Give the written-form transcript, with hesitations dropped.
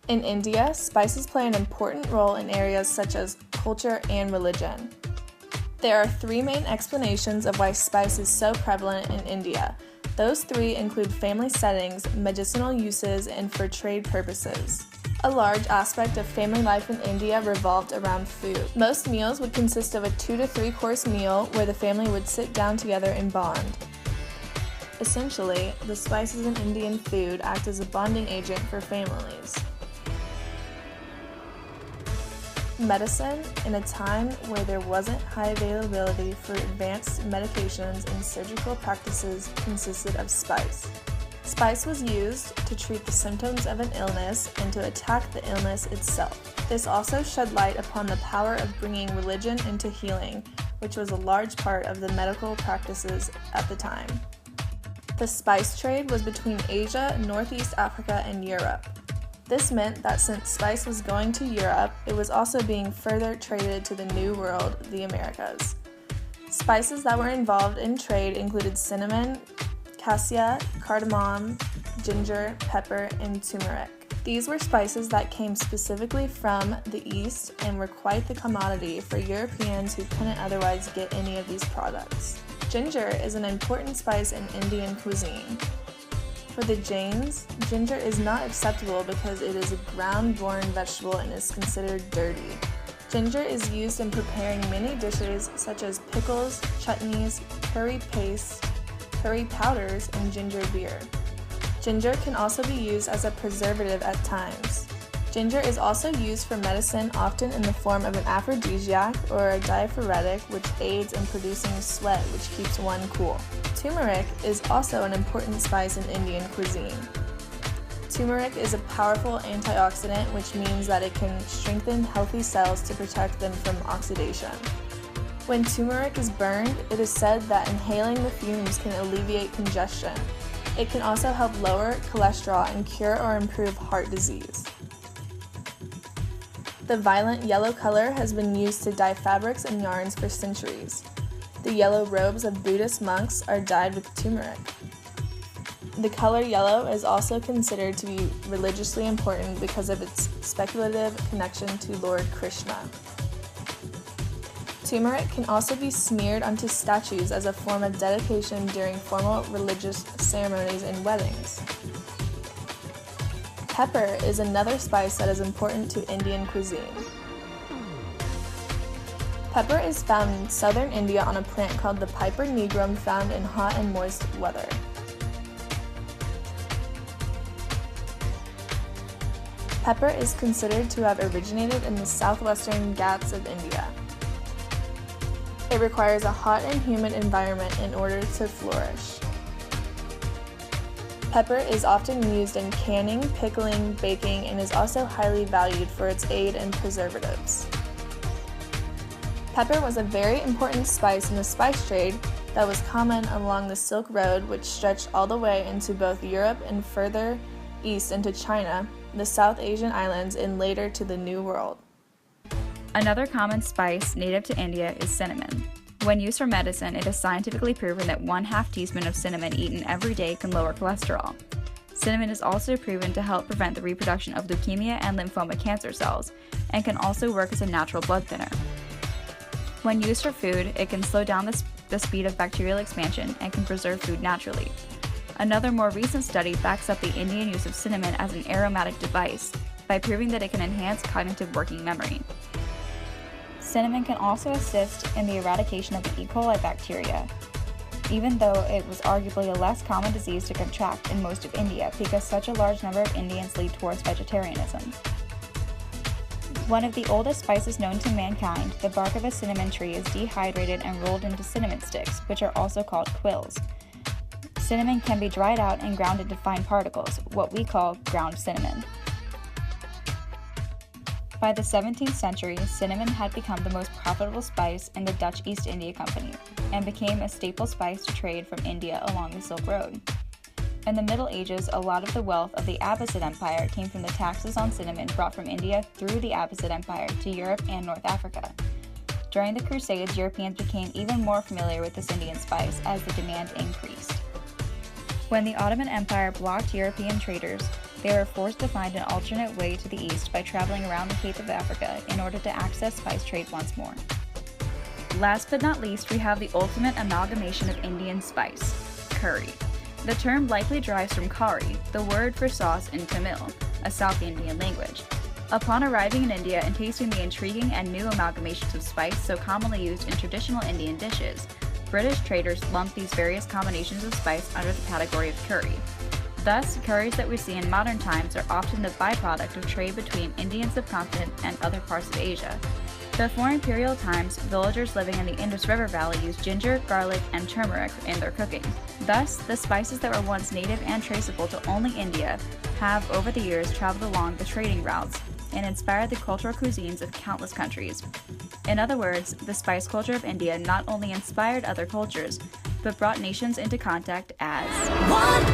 In India, spices play an important role in areas such as culture and religion. There are three main explanations of why spice is so prevalent in India. Those three include family settings, medicinal uses, and for trade purposes. A large aspect of family life in India revolved around food. Most meals would consist of a 2 to 3 course meal where the family would sit down together and bond. Essentially, the spices in Indian food act as a bonding agent for families. Medicine, in a time where there wasn't high availability for advanced medications and surgical practices, consisted of spice. Spice was used to treat the symptoms of an illness and to attack the illness itself. This also shed light upon the power of bringing religion into healing, which was a large part of the medical practices at the time. The spice trade was between Asia, Northeast Africa, and Europe. This meant that since spice was going to Europe, it was also being further traded to the New World, the Americas. Spices that were involved in trade included cinnamon, cassia, cardamom, ginger, pepper, and turmeric. These were spices that came specifically from the East and were quite the commodity for Europeans who couldn't otherwise get any of these products. Ginger is an important spice in Indian cuisine. For the Jains, ginger is not acceptable because it is a ground-born vegetable and is considered dirty. Ginger is used in preparing many dishes such as pickles, chutneys, curry paste, curry powders, and ginger beer. Ginger can also be used as a preservative at times. Ginger is also used for medicine, often in the form of an aphrodisiac or a diaphoretic, which aids in producing sweat, which keeps one cool. Turmeric is also an important spice in Indian cuisine. Turmeric is a powerful antioxidant, which means that it can strengthen healthy cells to protect them from oxidation. When turmeric is burned, it is said that inhaling the fumes can alleviate congestion. It can also help lower cholesterol and cure or improve heart disease. The violent yellow color has been used to dye fabrics and yarns for centuries. The yellow robes of Buddhist monks are dyed with turmeric. The color yellow is also considered to be religiously important because of its speculative connection to Lord Krishna. Turmeric can also be smeared onto statues as a form of dedication during formal religious ceremonies and weddings. Pepper is another spice that is important to Indian cuisine. Pepper is found in southern India on a plant called the Piper nigrum, found in hot and moist weather. Pepper is considered to have originated in the southwestern Ghats of India. It requires a hot and humid environment in order to flourish. Pepper is often used in canning, pickling, baking, and is also highly valued for its aid in preservatives. Pepper was a very important spice in the spice trade that was common along the Silk Road, which stretched all the way into both Europe and further east into China, the South Asian islands, and later to the New World. Another common spice native to India is cinnamon. When used for medicine, it is scientifically proven that 1/2 teaspoon of cinnamon eaten every day can lower cholesterol. Cinnamon is also proven to help prevent the reproduction of leukemia and lymphoma cancer cells, and can also work as a natural blood thinner. When used for food, it can slow down the speed of bacterial expansion and can preserve food naturally. Another more recent study backs up the Indian use of cinnamon as an aromatic device by proving that it can enhance cognitive working memory. Cinnamon can also assist in the eradication of the E. coli bacteria, even though it was arguably a less common disease to contract in most of India because such a large number of Indians lead towards vegetarianism. One of the oldest spices known to mankind, the bark of a cinnamon tree is dehydrated and rolled into cinnamon sticks, which are also called quills. Cinnamon can be dried out and ground into fine particles, what we call ground cinnamon. By the 17th century, cinnamon had become the most profitable spice in the Dutch East India Company and became a staple spice to trade from India along the Silk Road. In the Middle Ages, a lot of the wealth of the Abbasid Empire came from the taxes on cinnamon brought from India through the Abbasid Empire to Europe and North Africa. During the Crusades, Europeans became even more familiar with this Indian spice as the demand increased. When the Ottoman Empire blocked European traders, they were forced to find an alternate way to the east by traveling around the Cape of Africa in order to access spice trade once more. Last but not least, we have the ultimate amalgamation of Indian spice, curry. The term likely derives from kari, the word for sauce in Tamil, a South Indian language. Upon arriving in India and tasting the intriguing and new amalgamations of spice so commonly used in traditional Indian dishes, British traders lumped these various combinations of spice under the category of curry. Thus, curries that we see in modern times are often the byproduct of trade between Indian subcontinent and other parts of Asia. Before imperial times, villagers living in the Indus River Valley used ginger, garlic, and turmeric in their cooking. Thus, the spices that were once native and traceable to only India have, over the years, traveled along the trading routes and inspired the cultural cuisines of countless countries. In other words, the spice culture of India not only inspired other cultures, but brought nations into contact as one